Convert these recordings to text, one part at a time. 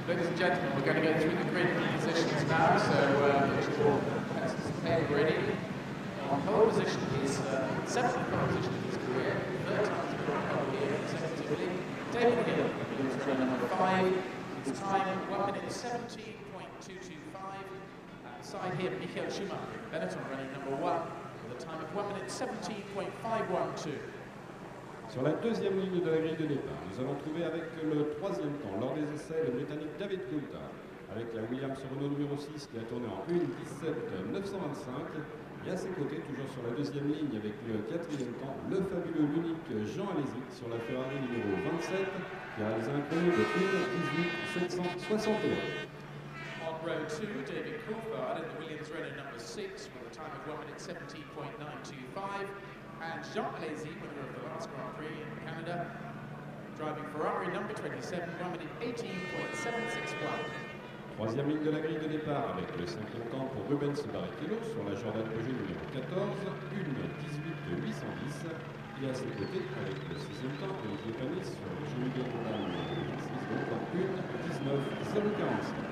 Ladies and gentlemen, we're going to go through the grid positions now, so get your pencils and paper ready. On pole position is seventh pole position in his career, third time to pole pole here consecutively. David Hill, Williams runner number 5, his time 1 minute 17.225. At the side here, Michael Schumacher, Benetton running number 1, with a time of 1 minute 17.512. Sur la deuxième ligne de la grille de départ, nous allons trouver avec le troisième temps, lors des essais, le Britannique David Coulthard, avec la Williams Renault numéro 6 qui a tourné en 1.17.925. Et à ses côtés, toujours sur la deuxième ligne, avec le quatrième temps, le fabuleux, l'unique Jean Alesi sur la Ferrari numéro 27, qui a réalisé un chrono de 1.18.761. On row 2, David Coulthard in the Williams Renault number 6 with a time of 1 minute 17.925. And Jean Alesi, winner of the last Grand Prix in Canada, driving Ferrari number 27, 1 minute 18.761. Troisième ligne de la grille de départ avec le cinquième temps pour Rubens Barrichello sur la Jordan Peugeot numéro 14, 1.18.810. Et à ses côtés, avec le sixième temps, Olivier Panis sur le Joli Honda numéro 26, donc en 1.19.045.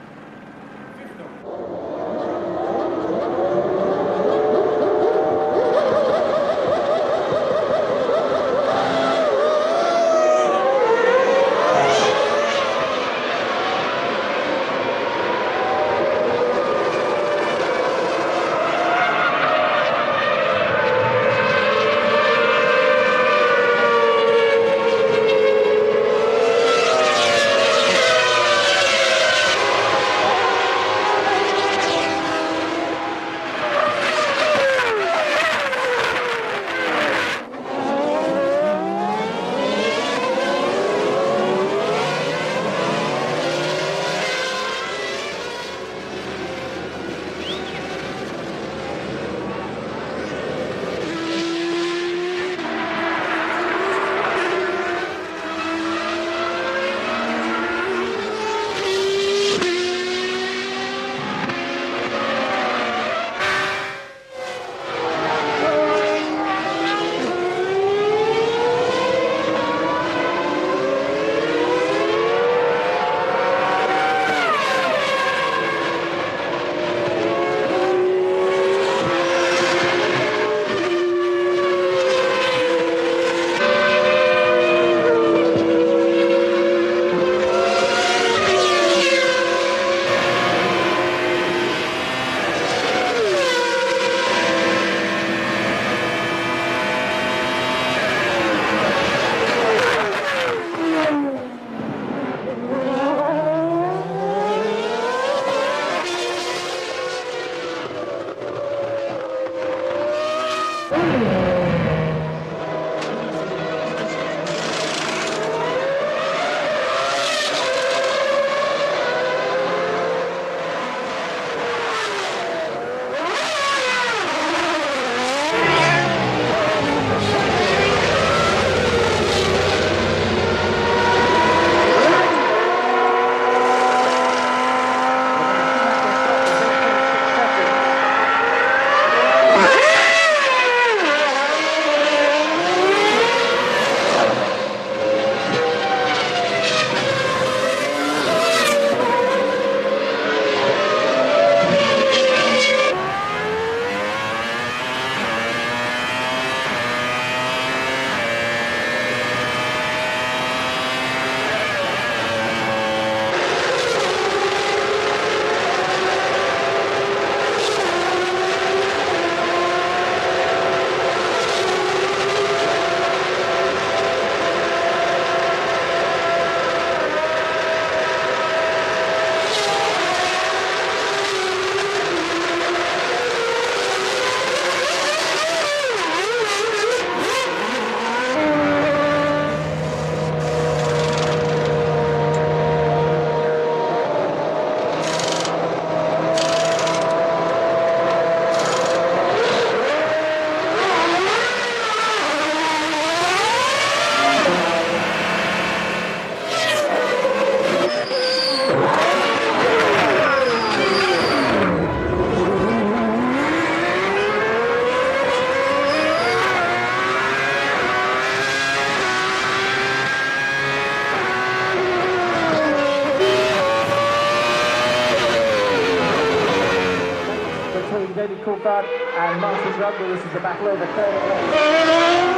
Coulthard and Martin Rugby. This is the battle over third place.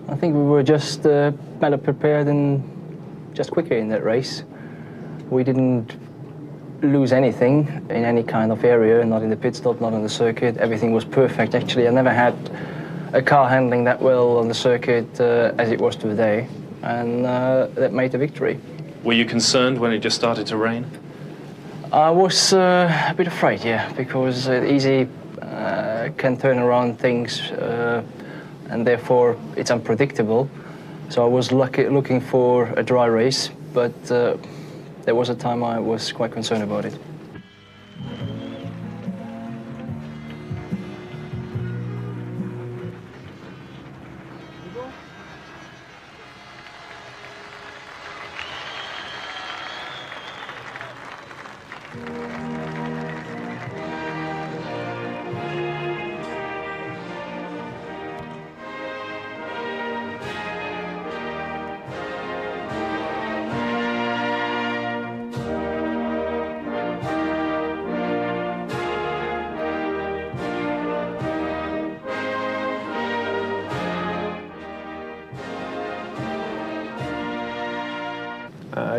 I think we were just better prepared and just quicker in that race. We didn't lose anything in any kind of area, not in the pit stop, not on the circuit. Everything was perfect. Actually, I never had a car handling that well on the circuit as it was today, and that made the victory. Were you concerned when it just started to rain? I was a bit afraid, yeah, because easy can turn around things, and therefore it's unpredictable. So I was looking for a dry race, but there was a time I was quite concerned about it.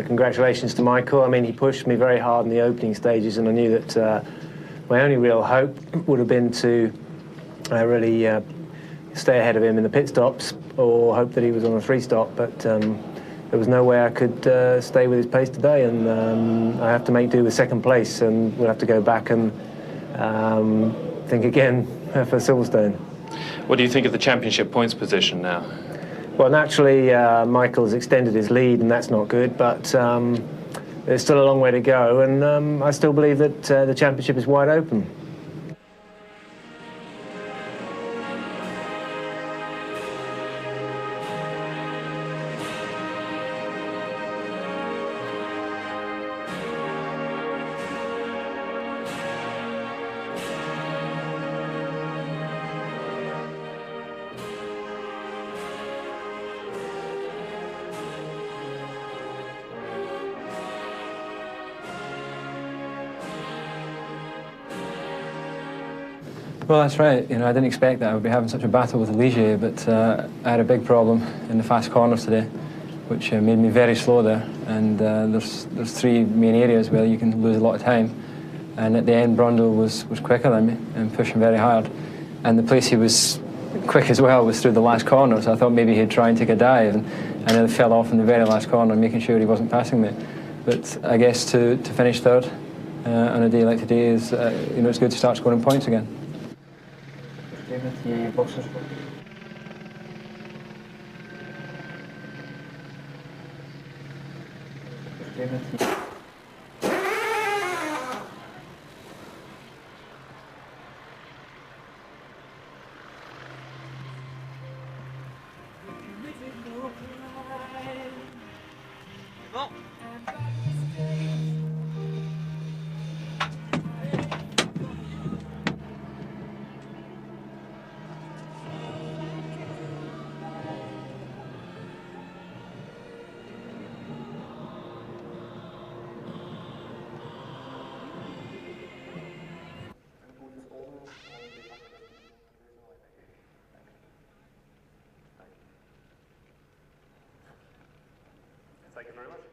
Congratulations to Michael. I mean, he pushed me very hard in the opening stages, and I knew that my only real hope would have been to really stay ahead of him in the pit stops, or hope that he was on a three-stop, but there was no way I could stay with his pace today, and I have to make do with second place, and we'll have to go back and think again for Silverstone. What do you think of the championship points position now? Well, naturally, Michael's extended his lead, and that's not good, but there's still a long way to go, and I still believe that the championship is wide open. Well, that's right. You know, I didn't expect that I would be having such a battle with Ligier, but I had a big problem in the fast corners today, which made me very slow there. And there's three main areas where you can lose a lot of time. And at the end, Brundle was quicker than me and pushing very hard. And the place he was quick as well was through the last corner, so I thought maybe he'd try and take a dive, and then fell off in the very last corner, making sure he wasn't passing me. But I guess to finish third on a day like today is, you know, it's good to start scoring points again. Thank you very much.